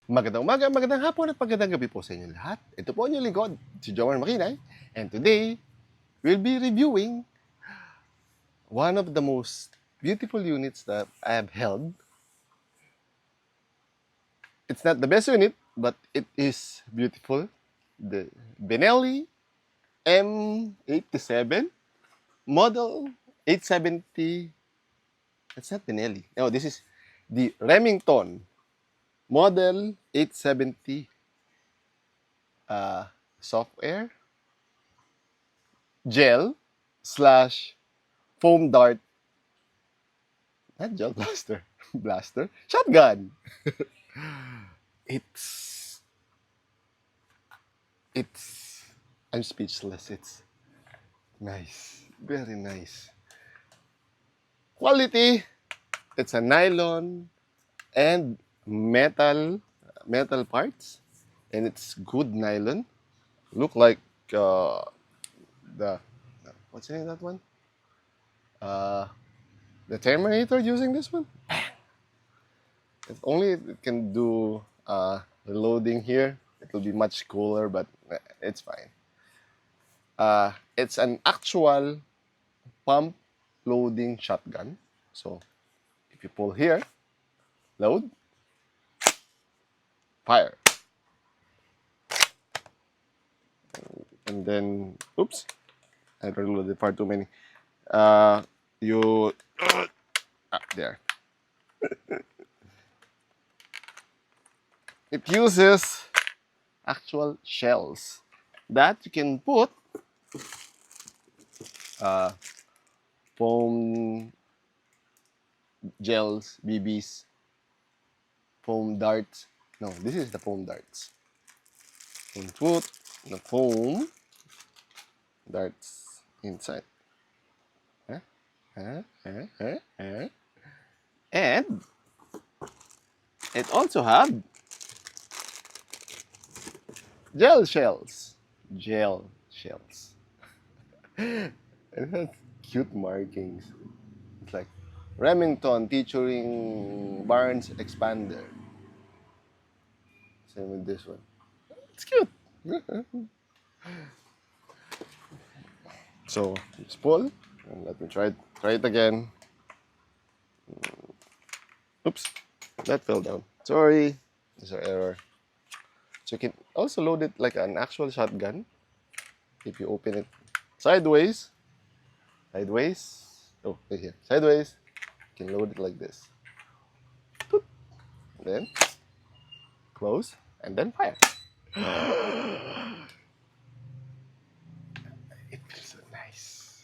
Magandang umaga, magandang hapon at magandang gabi po sa inyo lahat. Ito po ang inyong lingkod, si Jomar Makinay. And today, we'll be reviewing one of the most beautiful units that I have held. It's not the best unit, but it is beautiful. The Benelli M87 model 870. It's not Benelli. No, this is the Remington model 870 soft air gel slash foam dart, not gel blaster, blaster, shotgun. It's, it's, I'm speechless. It's nice, very nice. Quality, it's a nylon and metal parts, and it's good nylon. Look like the, what's the name of that one? The Terminator using this one. If only it can do reloading here, it will be much cooler, but it's fine. It's an actual pump loading shotgun. So if you pull here, load, fire. And then, oops, I reloaded far too many. You, there. It uses actual shells that you can put foam gels, BBs, foam darts. No, this is the foam darts. You put the foam darts inside. And it also have gel shells. Gel shells. It has cute markings. It's like Remington featuring Barnes Expander. Same with this one. It's cute. So just pull and let me try it again. Oops, that fell down. Sorry, there's an error. So you can also load it like an actual shotgun. If you open it sideways, oh, right here, sideways, you can load it like this. Then close and then fire. It feels so nice.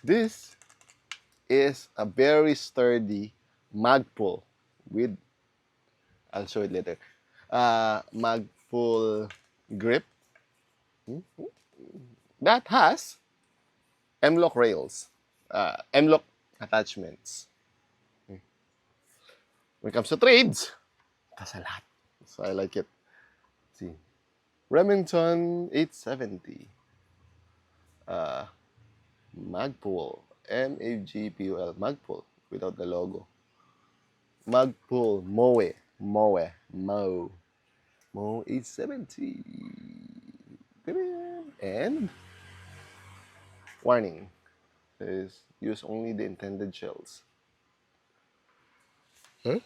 This is a very sturdy mag pull with, I'll show it later, mag pull grip that has M-lock rails, M-lock attachments. When it comes to trades, that's a lot. So I like it. Let's see, Remington 870, Magpul, MAGPUL, Magpul without the logo. Magpul Moe 870. And warning, is use only the intended shells. If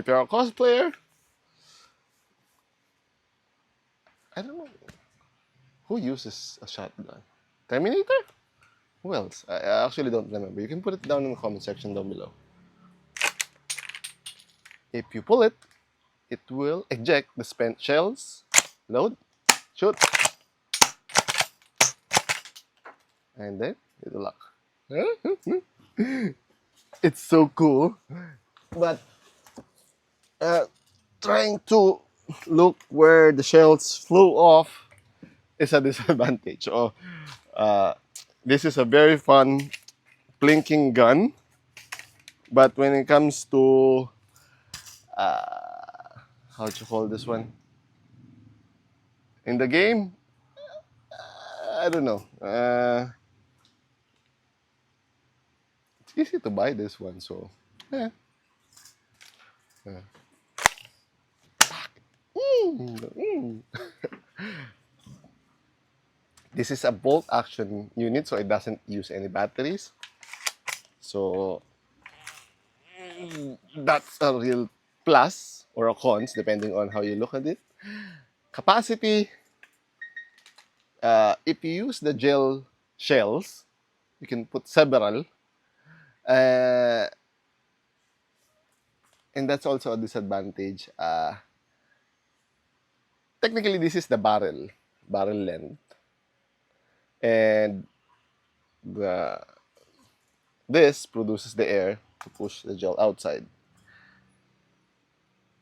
you're a cosplayer, I don't know who uses a shotgun. Terminator? Who else? I actually don't remember. You can put it down in the comment section down below. If you pull it, it will eject the spent shells. Load, shoot, and then it will lock. It's so cool, but trying to look where the shells flew off is a disadvantage. So, this is a very fun blinking gun, but when it comes to how to call this one in the game, I don't know. It's easy to buy this one, so yeah. This is a bolt action unit, so it doesn't use any batteries. So that's a real plus or a cons depending on how you look at it. Capacity, if you use the gel shells, you can put several. Uh, and that's also a disadvantage. Technically, this is the barrel length. And the this produces the air to push the gel outside.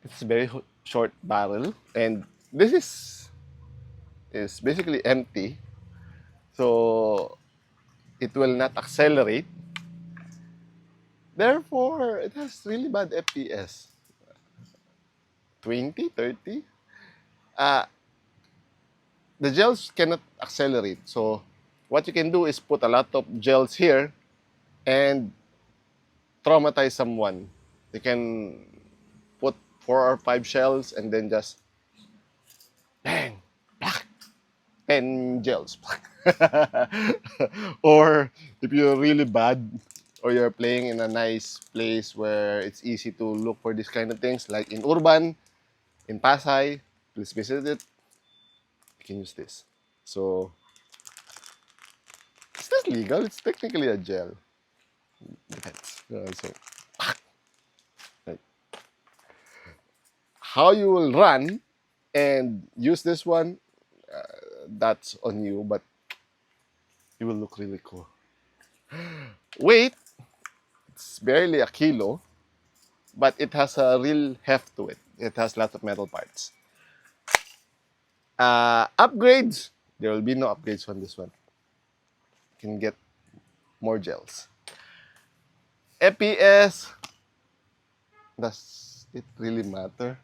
It's a very short barrel, and this is basically empty, so it will not accelerate. Therefore, it has really bad FPS. 20, 30. Uh, the gels cannot accelerate. So what you can do is put a lot of gels here and traumatize someone. You can put 4 or 5 shells and then just bang, 10 gels. Or if you're really bad or you're playing in a nice place where it's easy to look for these kind of things, like in Urban, in Pasay, please visit it. You can use this. So, is this legal? It's technically a gel. Depends. So, like, how you will run and use this one, that's on you, but it will look really cool. Weight, it's barely a kilo, but it has a real heft to it. It has lots of metal parts. Upgrades, there will be no upgrades on this one. You can get more gels. FPS, does it really matter?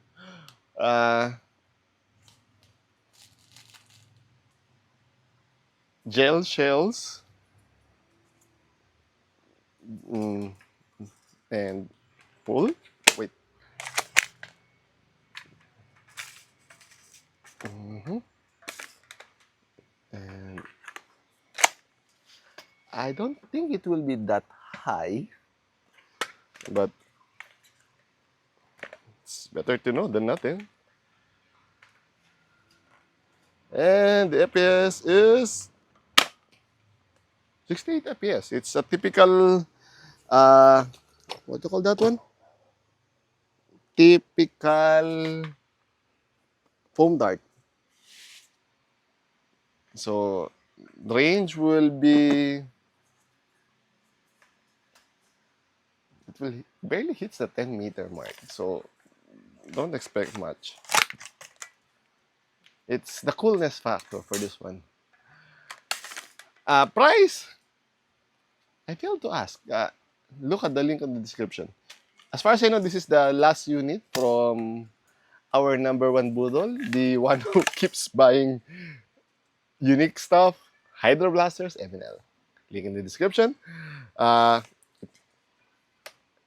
Gel shells and pull. Wait. And I don't think it will be that high, but it's better to know than nothing. And the FPS is 68 FPS. It's a typical, what do you call that one? Typical foam dart. So the range will be, it will barely hits the 10-meter mark. So don't expect much. It's the coolness factor for this one. Price, I failed to ask. Look at the link in the description. As far as I know, this is the last unit from our #1 Budol, the one who keeps buying unique stuff, Hydro Blasters, MNL. Link in the description.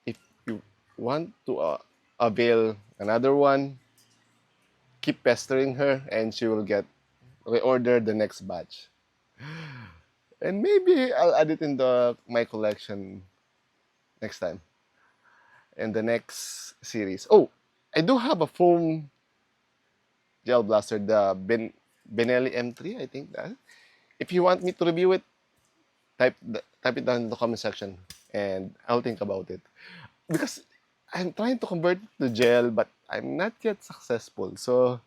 If you want to avail another one, keep pestering her and she will get reorder the next batch. And maybe I'll add it in my collection next time. In the next series. Oh, I do have a foam gel blaster, the Benelli M3, I think that. If you want me to review it, type it down in the comment section and I'll think about it. Because I'm trying to convert it to gel, but I'm not yet successful. So,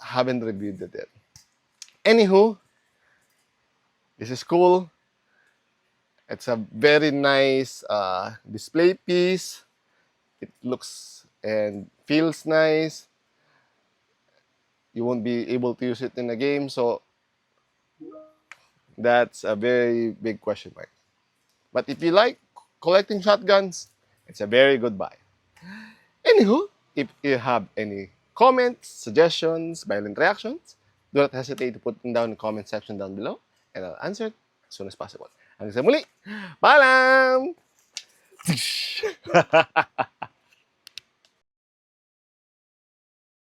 I haven't reviewed it yet. Anywho, this is cool. It's a very nice display piece. It looks and feels nice. You won't be able to use it in a game, so that's a very big question mark. But if you like collecting shotguns, it's a very good buy. Anywho, if you have any comments, suggestions, violent reactions, do not hesitate to put them down in the comment section down below and I'll answer it as soon as possible. Hanggang sa muli, paalam!